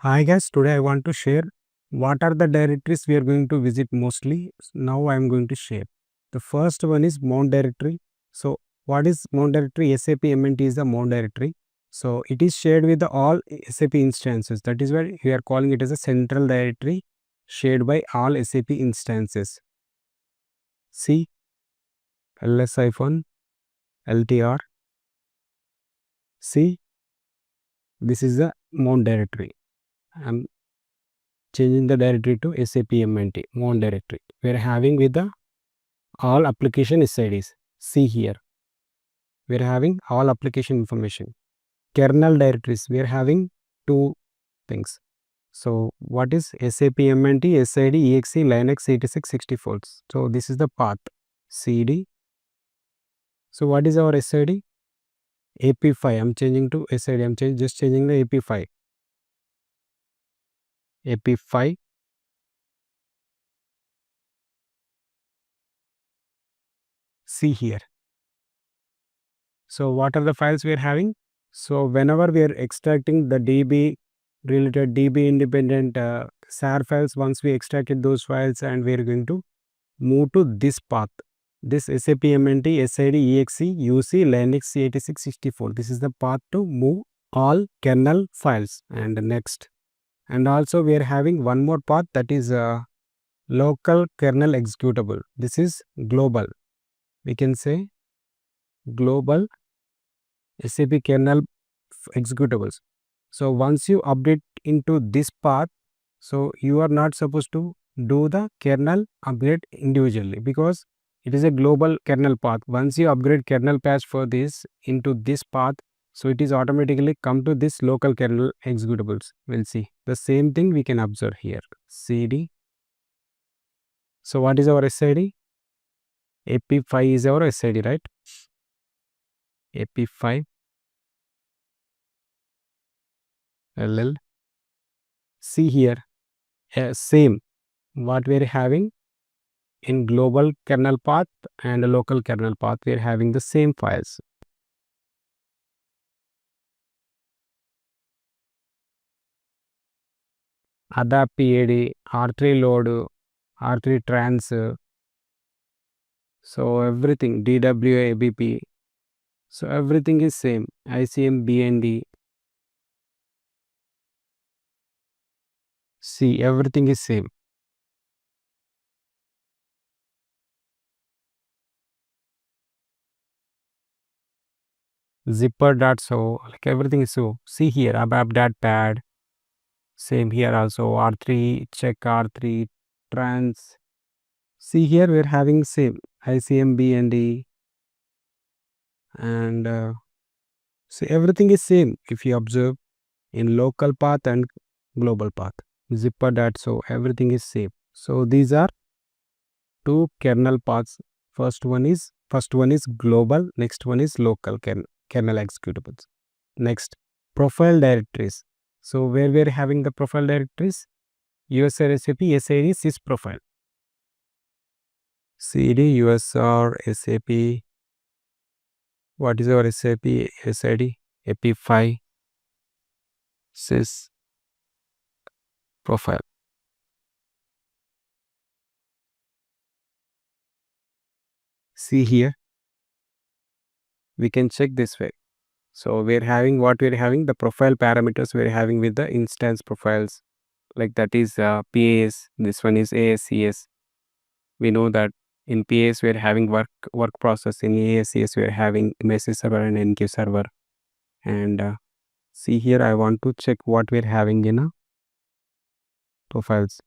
Hi guys, today I want to share what are the directories we are going to visit mostly. Now I am going to share. The first one is mount directory. So what is mount directory? SAP MNT is the mount directory. So it is shared with all SAP instances. That is why we are calling it as a central directory shared by all SAP instances. See ls-ltr. See, this is the mount directory. I am changing the directory to SAP MNT mount directory. We are having with the all application SIDs. See here, we are having all application information. Kernel directories, we are having two things. So what is SAP MNT, SID, EXE, Linux 86, 64. So this is the path CD. So what is our SID? AP5. I'm changing to SID. I'm just changing the AP5. AP5. See here. So what are the files we are having? So whenever we are extracting the DB related DB independent SAR files, once we extracted those files and we are going to move to this path, this SAP MNT, SID, EXE, UC, Linux 86, 64. This is the path to move all kernel files. And next, and also we are having one more path, that is local kernel executable. This is global. We can say global SAP kernel executables. So once you update into this path, so you are not supposed to do the kernel upgrade individually, because it is a global kernel path. Once you upgrade kernel patch for this into this path, so it is automatically come to this local kernel executables. We'll see the same thing we can observe here. CD. So what is our SID? AP5 is our SID, right? AP5 LL. See here, same what we are having in global kernel path and local kernel path, we are having the same files. Adapt PAD, R3 load, R3 trans, so everything, DWA ABP, so everything is same. ICM BND, see, everything is same. Zipper.so, like everything is so. See here, abap.pad, same here also, R3, check R3, trans. See here, we are having same ICM BND, and see, everything is same if you observe in local path and global path. Zipper.so, everything is same. So these are two kernel paths. First one is global, next one is local kernel executables. Next, profile directories. So where we are having the profile directories? USR SAP SID sys profile. CD USR SAP. What is our SAP SID? AP5 sys profile. See here, we can check this way. So we're having the profile parameters we're having with the instance profiles, like that is PAS. This one is ASCS. We know that in PAS we're having work process. In ASCS we're having message server and NQ server. And see here, I want to check what we're having in profiles.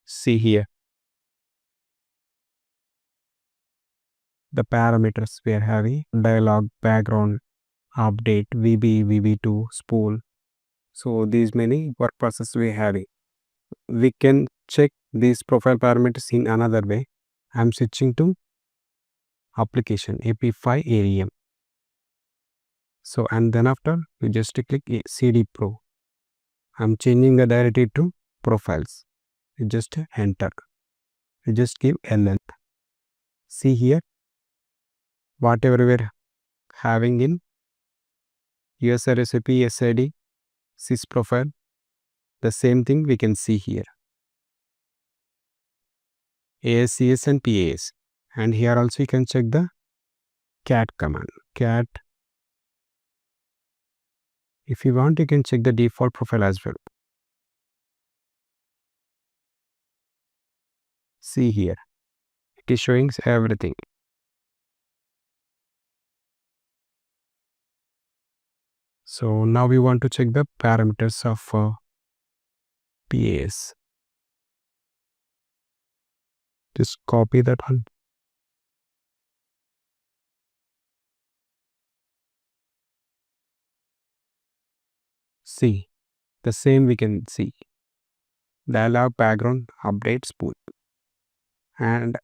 See here, the parameters we are having: dialog, background, update, VB, VB2, spool. So these many work processes we are having. We can check these profile parameters in another way. I'm switching to application AP5 ARM. So, and then after you just click CD Pro. I'm changing the directory to profiles. You just enter. You just give LL. See here, whatever we're having in user recipe SID sys profile. The same thing we can see here, ASCS and PAS. And here also you can check the cat command. Cat. If you want, you can check the default profile as well. See here, it is showing everything. So now we want to check the parameters of PAS. Just copy that one. See, the same we can see. Dialog background update spool. And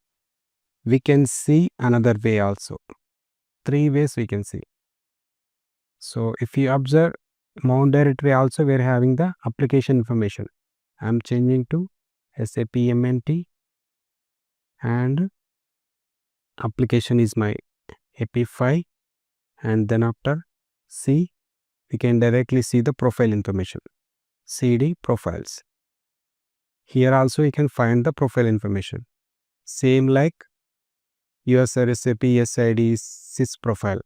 we can see another way also. 3 ways we can see. So if you observe mount directory also, we are having the application information. I am changing to sapmnt and application is my AP5, and then after C we can directly see the profile information, CD profiles. Here also you can find the profile information, same like user recipe SID sys profile.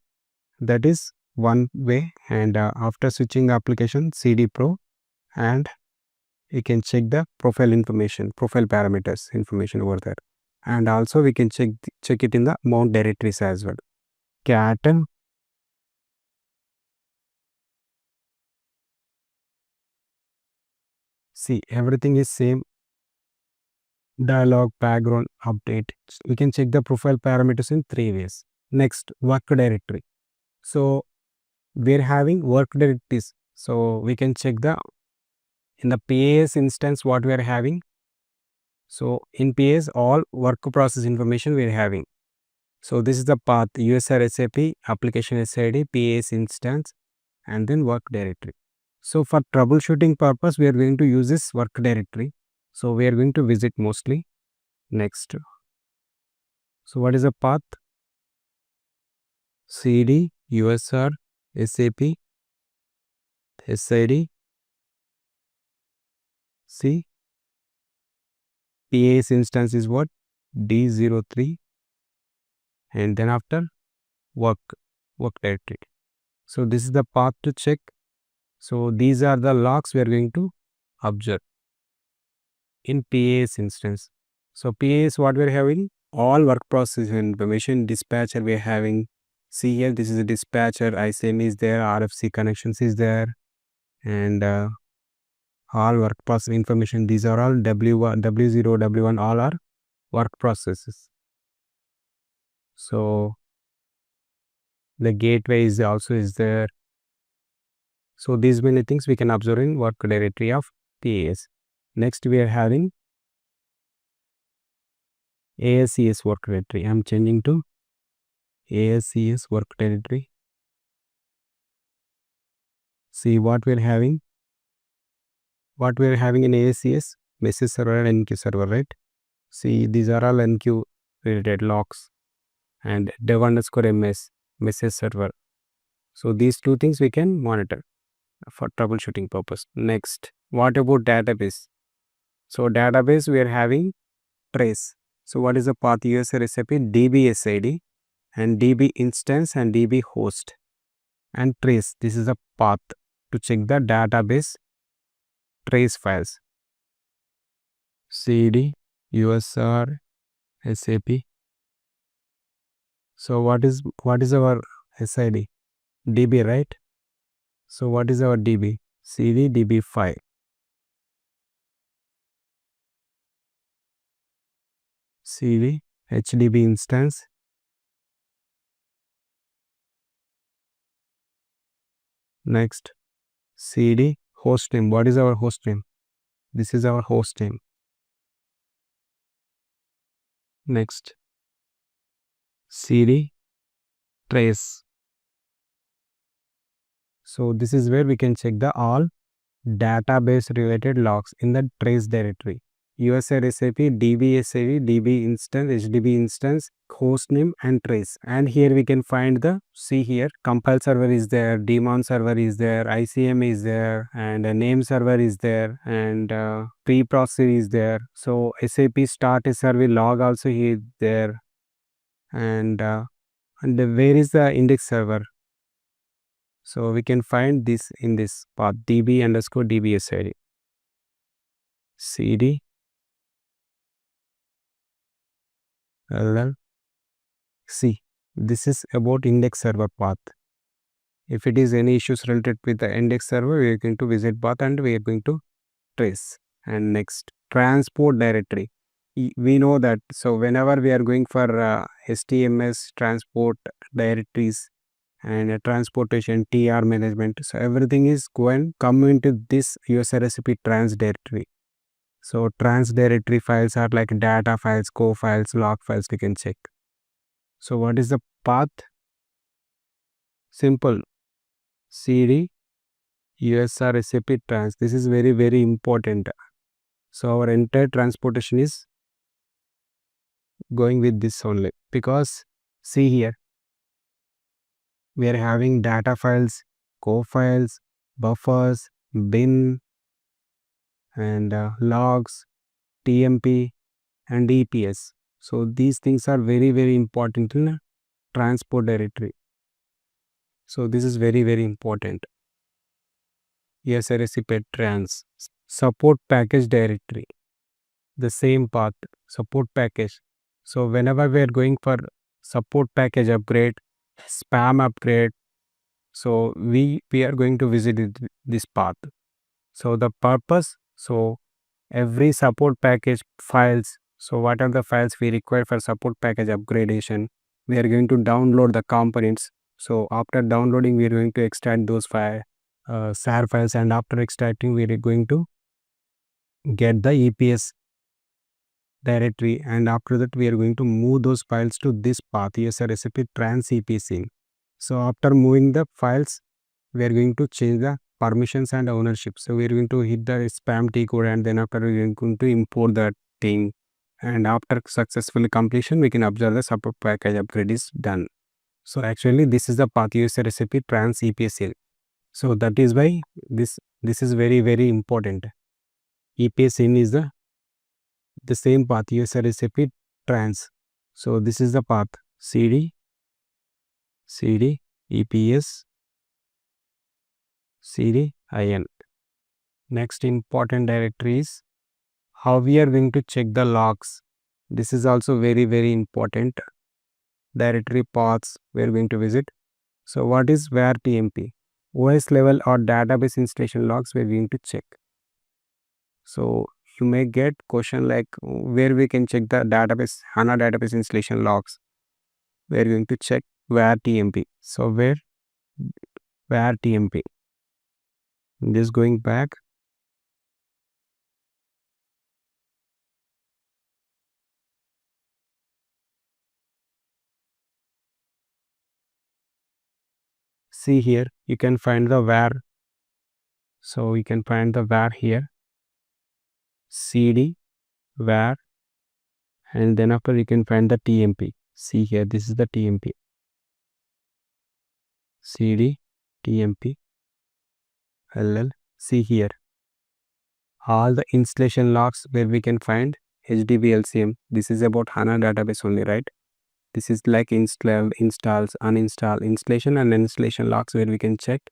That is one way. And after switching application CD pro, and you can check the profile information, profile parameters information over there. And also we can check it in the mount directories as well. Cat. See, everything is same. Dialog background update. We can check the profile parameters in 3 ways. Next, work directory. So we're having work directories. So we can check the in the PAS instance what we are having. So in PAS all work process information we are having. So this is the path: user SAP, application SID, PAS instance, and then work directory. So for troubleshooting purpose, we are going to use this work directory. So we are going to visit mostly. Next. So what is the path? CD, USR, SAP, SID, C. PAS instance is what? D03, and then after work directory. So this is the path to check. So these are the logs we are going to observe in PAS instance. So PAS what we are having? All work process information. Dispatcher we are having. See here, this is a dispatcher. ICM is there. RFC connections is there, and all work process information. These are all W1, W0, W1. All are work processes. So the gateway is also is there. So these many things we can observe in work directory of PAS. Next we are having ASCS work directory. I am changing to ASCS work directory. See what we are having. What we are having in ASCS? Message server and NQ server, right? See, these are all NQ related logs, and dev_ms message server. So these two things we can monitor for troubleshooting purpose. Next, what about database? So database we are having trace. So what is the path? User recipe, DB SID, and DB instance, and DB host, and trace. This is a path to check the database trace files. CD, USR, SAP. So what is our SID? DB, right? So what is our DB? CD DB5. CD HDB instance. Next, CD host name. What is our host name? This is our host name. Next, CD trace. So this is where we can check the all database related logs in the trace directory. user SAP, DB SAP, DB instance, HDB instance, hostname and trace. And here we can find the, see here, compile server is there, daemon server is there, ICM is there, and a name server is there, and preprocessor is there. So SAP start a server log also is there, and where is the index server? So we can find this in this path db underscore dbsid cd ll c. This is about index server path. If it is any issues related with the index server, we are going to visit path and we are going to trace. And next, transport directory. We know that, so whenever we are going for STMS transport directories and transportation TR management, so everything is going come into this user recipe trans directory. So trans directory files are like data files, co files, log files we can check. So what is the path? Simple, cd usr recipe trans. This is very important. So our entire transportation is going with this only, because see here we are having data files, co files, buffers, bin, and logs, tmp, and eps. So these things are very important in a transport directory. So this is very important. Yes, recipe trans. Support package directory, the same path, support package. So whenever we are going for support package upgrade, spam upgrade, so we are going to visit this path. So the purpose, so every support package files, so what are the files we require for support package upgradation, we are going to download the components. So after downloading, we are going to extract those SAR files, and after extracting, we are going to get the EPS directory, and after that we are going to move those files to this path, user recipe trans epc. So after moving the files, we are going to change the permissions and ownership. So we are going to hit the spam t code, and then after we are going to import that thing, and after successful completion, we can observe the support package upgrade is done. So actually this is the path, user recipe trans epsl. So that is why this is very important. EPSIN is the same path, user recipe trans. So this is the path, cd eps cd in. Next important directory is how we are going to check the logs. This is also very important. Directory paths we are going to visit. So what is where tmp? OS level or database installation logs we are going to check. So you may get question like where we can check the database, HANA database installation logs. We are going to check where tmp. So where tmp. Just going back. See here, you can find the where. So you can find the where here. cd where, and then after you can find the tmp. See here, this is the tmp. cd tmp ll. See here, all the installation logs where we can find hdb lcm. This is about HANA database only, right? This is like installs, uninstall, installation and installation logs where we can check.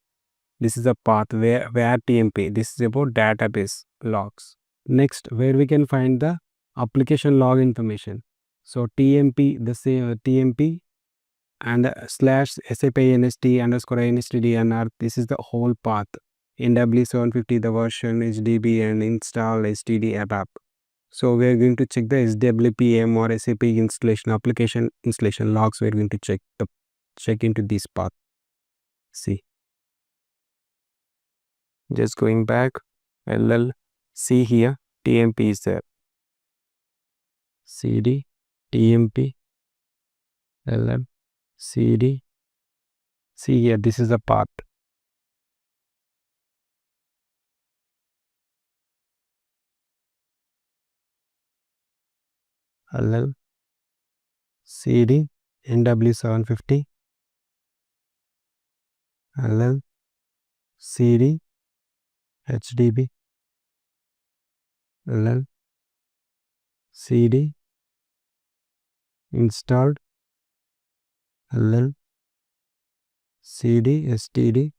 This is a path where tmp. This is about database logs. Next, where we can find the application log information. So tmp, the same tmp and slash sapinst underscore instdnr. This is the whole path. NW750, the version, HDB, and install std app. So we are going to check the SWPM or SAP installation application installation logs. We are going to check into this path. See, just going back, ll. See here, tmp is there. cd tmp ll cd. See here, this is the path. ll cd nw750 ll cd hdb ll cd installed ll cd std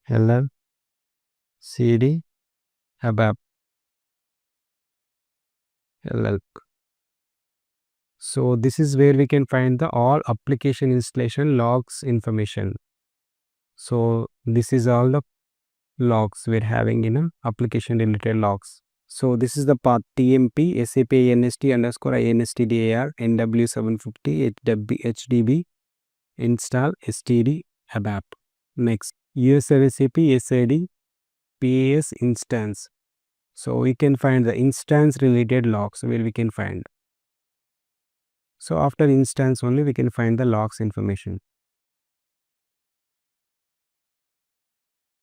ll cd abap ll. So this is where we can find the all application installation logs information. So this is all the logs we're having in a application related logs. So this is the path tmp sap inst underscore instdar nw750 hdb install std abap. Next user sap sad pas instance. So we can find the instance related logs where we can find. So after instance only we can find the logs information.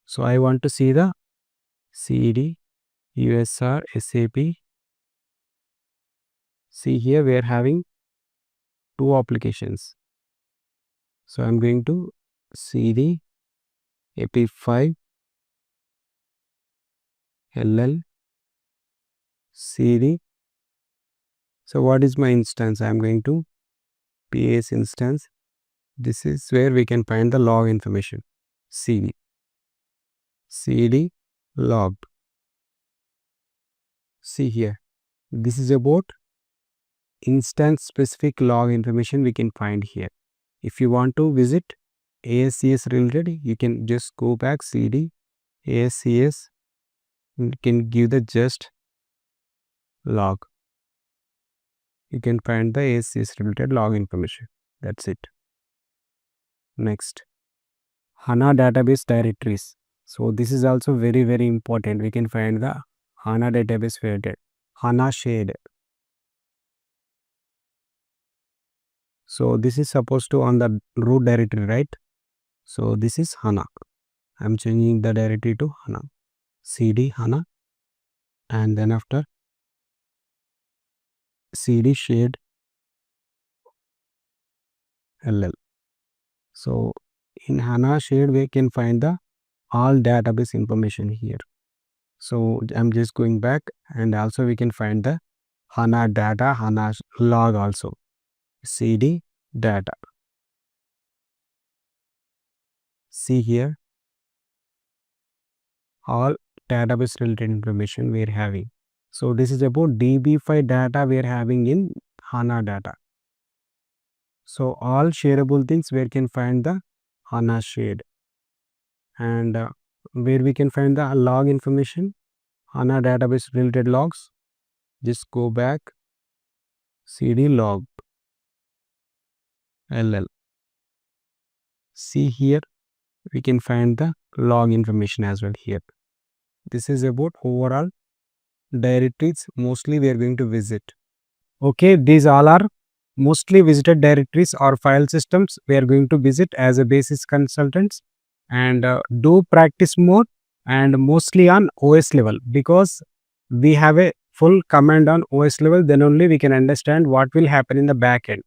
So I want to see the cd usr sap. See here we are having two applications. So I'm going to cd ap5 ll cd. So what is my instance? I'm going to pas instance. This is where we can find the log information. cd log. See here, this is about instance specific log information we can find here. If you want to visit ASCS related, you can just go back cd ASCS. You can give the just log. You can find the ASCS related log information. That's it. Next, HANA database directories. So this is also very important. We can find the HANA database related. HANA shared. So this is supposed to on the root directory, right? So this is HANA. I'm changing the directory to HANA. cd HANA and then after cd shared ll. So in HANA shared we can find the all database information here. So I'm just going back and also we can find the HANA data, HANA log also. cd data. See here all database related information we are having. So this is about db5 data we are having in HANA data. So all shareable things where can find the HANA shared and where we can find the log information, HANA database related logs. Just go back cd log ll. See here we can find the log information as well here. This is about overall directories mostly we are going to visit. Okay, these all are mostly visited directories or file systems we are going to visit as a basis consultants, and do practice more and mostly on OS level, because we have a full command on OS level, then only we can understand what will happen in the back end.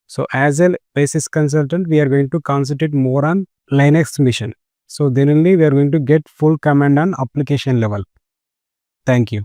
So as a basis consultant we are going to concentrate more on Linux mission. So then only we are going to get full command on application level. Thank you.